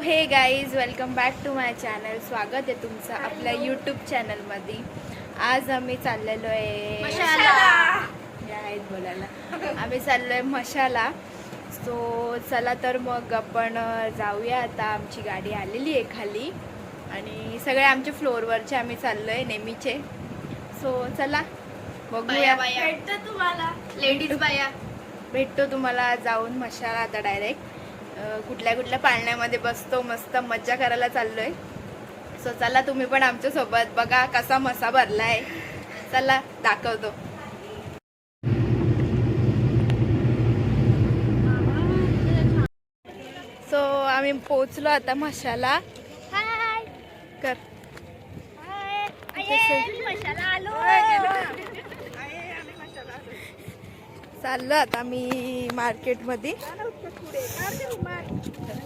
हे guys, welcome back to my channel. स्वागत आहे तुमचं आपल्या यूट्यूब चॅनलमध्ये. आज आम्ही चाललेलो आहे आहेत बोलायला. आम्ही चाललो आहे मशाला. सो चला तर मग आपण जाऊया. आता आमची गाडी आलेली आहे खाली आणि सगळे आमच्या फ्लोअरवरचे आम्ही चाललो आहे नेहमीचे. सो चला बघूया. भेटतो तुम्हाला लेडीज बाया, भेटतो तुम्हाला जाऊन मशाला. आता डायरेक्ट कुठल्या कुठल्या पाळण्यामध्ये बसतो, मस्त मज्जा करायला चाललोय. सो चला तुम्ही पण आमच्या सोबत. बघा कसा मसा भरलाय. चला दाखवतो. सो आम्ही पोचलो आता मशाला. हाय कर मशाला आलो. चाललो आता मी मार्केटमध्ये.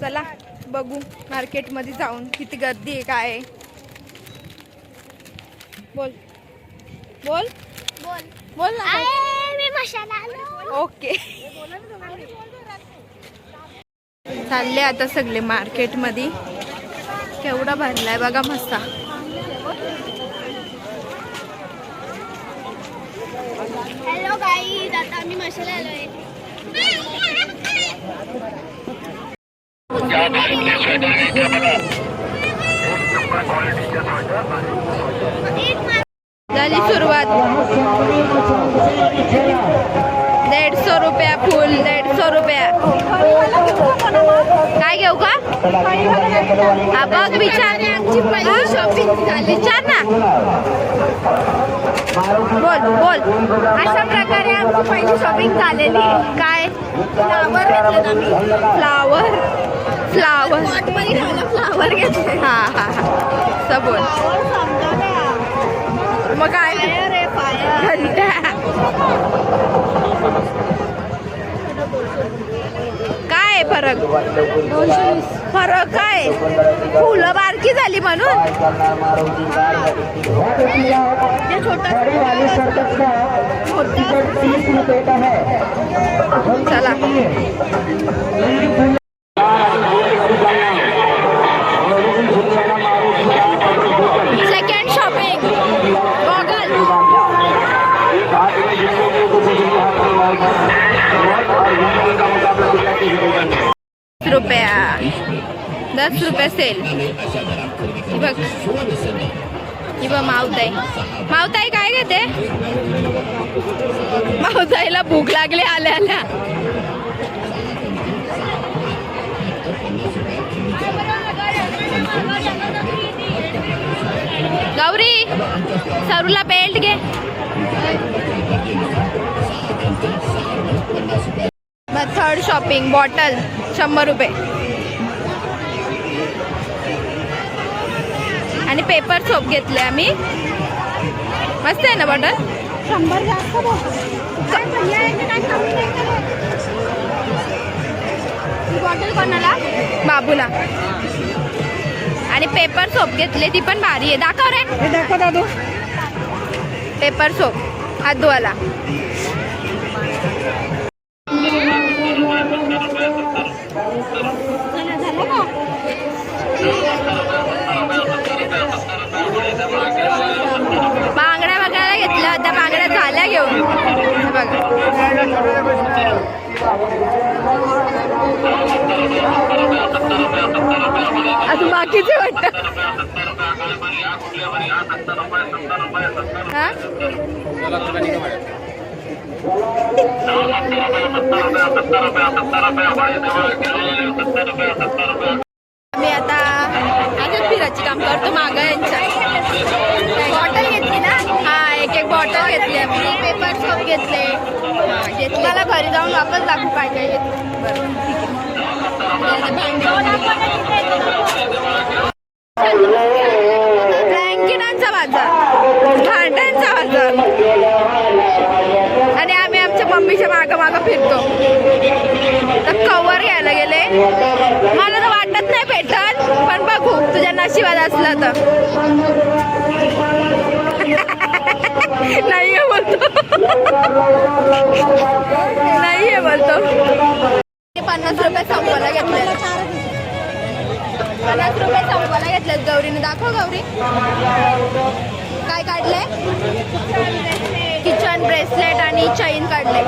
चला बघू मार्केटमध्ये जाऊन किती गर्दी आहे, काय आहे. बोल बोल बोल बोल ना. मी मशाला आलो. ओके. चालले आता सगळे मार्केटमध्ये. केवढा भरलाय बघा मस्त. हॅलो गाईज, आता आम्ही मशाला आलोय. झाली सुरुवात. 150 रुपया फुल, 150 रुपया. काय घेऊ का? बघ विचार. आमची पहिली शॉपिंग झाली. विचार ना. बोल बोल. अशा प्रकारे आमची पहिली शॉपिंग झालेली. काय? फ्लावर घेतले आम्ही. फ्लावर फ्लावर पॉटमध्ये ठेवलं फ्लावर घेतले. हा हा हा. सब बोल. मग काय? फायर आहे फायर. घंटा. काय फरक? फरक काय? फुलं बारकी झाली म्हणून. चला सेकंड शॉपिंग. गॉगल रुपया. 10 रुपये सेल. ही बघ, ही बघ मावताई. मावताई काय घेते? मावताईला भूक लागली आल्या आल्या. गौरी, सरूला बेल्ट घे. मग थर्ड शॉपिंग. बॉटल 100 रुपये आणि पेपर सोप घेतले आम्ही. मस्त आहे ना बॉटल. 100 जास्त बॉटल कोणाला? बाबूला. आणि पेपर सोप घेतले, ती पण भारी आहे. दाखव रे. दाखव दादू. पेपर सोप हात धुवायला. बांगड्या बघायला घेतल्या होत्या. बांगड्या झाल्या घेऊन. बघा अजून बाकीचे वाटत. हा आम्ही आता अजून फिरायची काम करतो मागं यांच्या. बॉटल घेतली ना? हा, एक एक बॉटल घेतली आम्ही. पेपर सोप घेतले. मला घरी जाऊन वापस दाखवू काय काय घेतलं. बरं ब्लँकेटांचा बाजार, भांड्यांचा बाजार. आणि आम्ही आमच्या मम्मीच्या मागं मागं फिरतो. तर कवर घ्यायला गेले. मला तर वाटत नाही भेटल, पण बघू तुझ्या नशिबात असलं तर. नाहीये बोलतो. नाहीये बोलतो. 50 रुपये संपवायला घेतले. 50 रुपये चौकाला घेतलेत गौरीने. दाखव गौरी काय काढलंय. किचन ब्रेसलेट आणि चैन काढले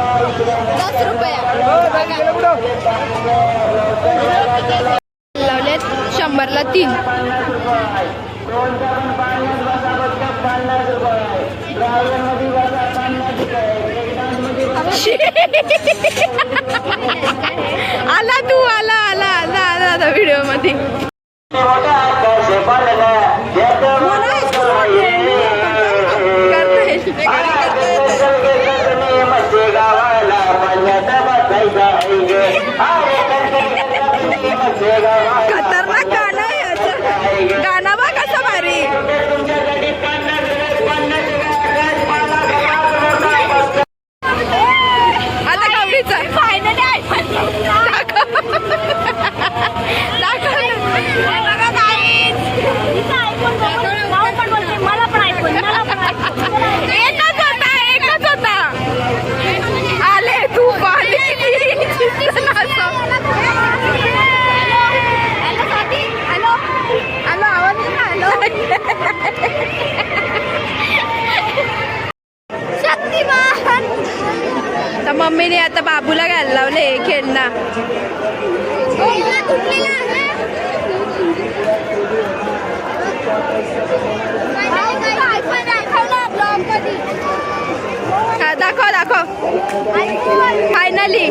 10 रुपये. लावलेत 100ला 3. आला तू आला आला आला आला व्हिडिओ मध्ये. खतरनाक गाणं आहे. गाणं बघ कसं भारी. आता गौरीचा फायनली एकच होता. आले तू शक्तिमान. तर मम्मीने आता बाबूला घ्यायला लावले खेळणं. दाखव दाखव फायनली.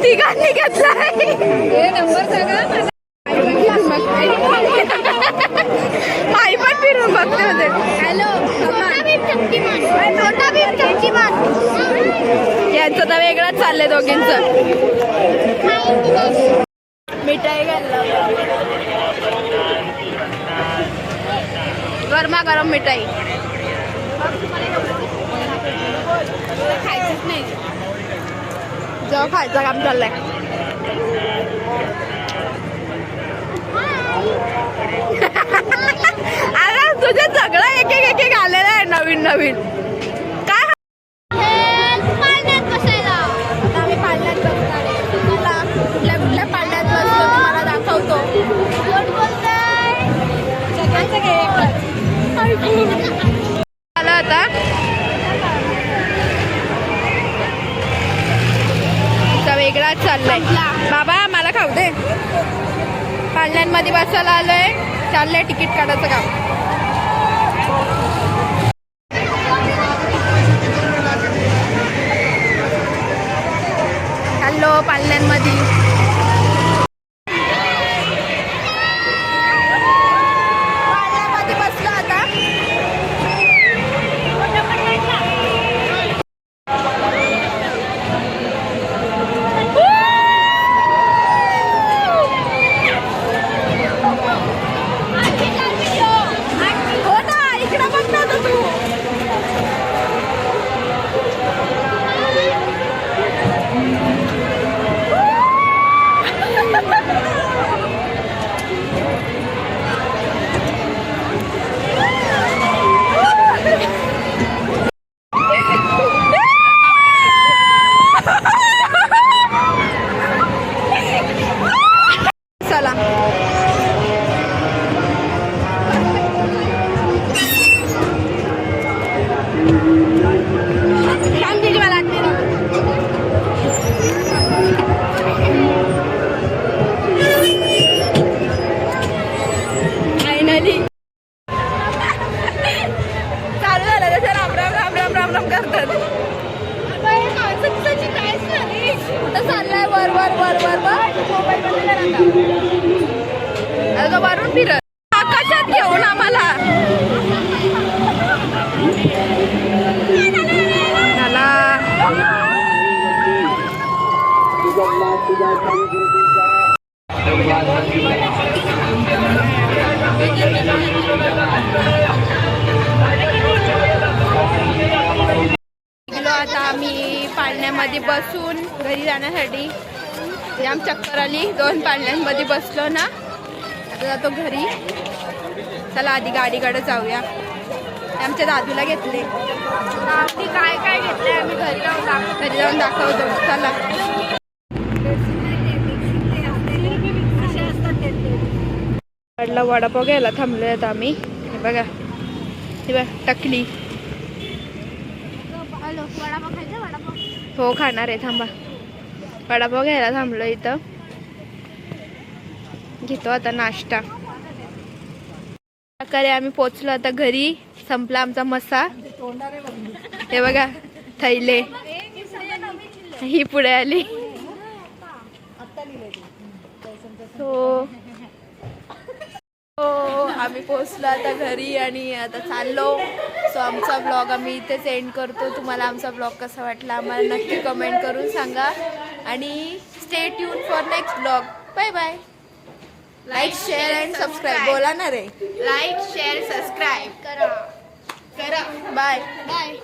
तिघांनी घेतलाय. नंबर सांगा. माई पण फिरून बघते होते. हॅलो यांचं तर वेगळंच चाललंय दोघींचं. मिठाई घालला गरमा गरम मिठाई. खायचंच नाही जेव्हा खायचं काम चाललंय. अरे तुझे सगळं एक एक एक आलेलं आहे नवीन नवीन. काय आम्ही पाळण्यात बसणार आहे. तुम्हाला कुठल्या कुठल्या पाळण्यात बसतो तुम्हाला दाखवतो. आलं आता वेगळाच चाललाय. बाबा मला खाऊ दे. पाळण्यांमध्ये बसायला आलोय. चाललंय तिकीट काढायचं काम. हॅलो पाळण्यांमध्ये बसलो आता. वरून फिरत आकाशात घेऊन आम्हाला. आता आम्ही पाळण्यामध्ये बसून घरी जाण्यासाठी जाम चक्कर आली. 2 पाळण्यांमध्ये बसलो ना. आता जातो घरी. चला आधी गाडीकडे जाऊया. आमच्या दादूला घेतले. काय काय घेतले आम्ही घरी जाऊन दाखवतो. चला वाडला वडापाव घ्यायला थांबलोय आता आम्ही. हे बघा टकली. हॅलो, वडापाव खायचा? वडापाव हो खाणार आहे, थांबा. वडापाव घ्यायला थांबलो इथं. घेतो आता नाश्ता. प्रकारे आम्ही पोचलो आता घरी. संपला आमचा मसा. हे बघा थैले. ही पुढे आली. हो आम्ही पोचलो आता घरी आणि आता चाललो. सो आमचा ब्लॉग आम्ही इथेच एंड करतो. तुम्हाला आमचा ब्लॉग कसा वाटला आम्हाला नक्की कमेंट करून सांगा. आणि stay tune for next blog. Bye bye. Like share and subscribe. बोला ना रे. लाईक शेअर सबस्क्राईब करा. बाय. बाय.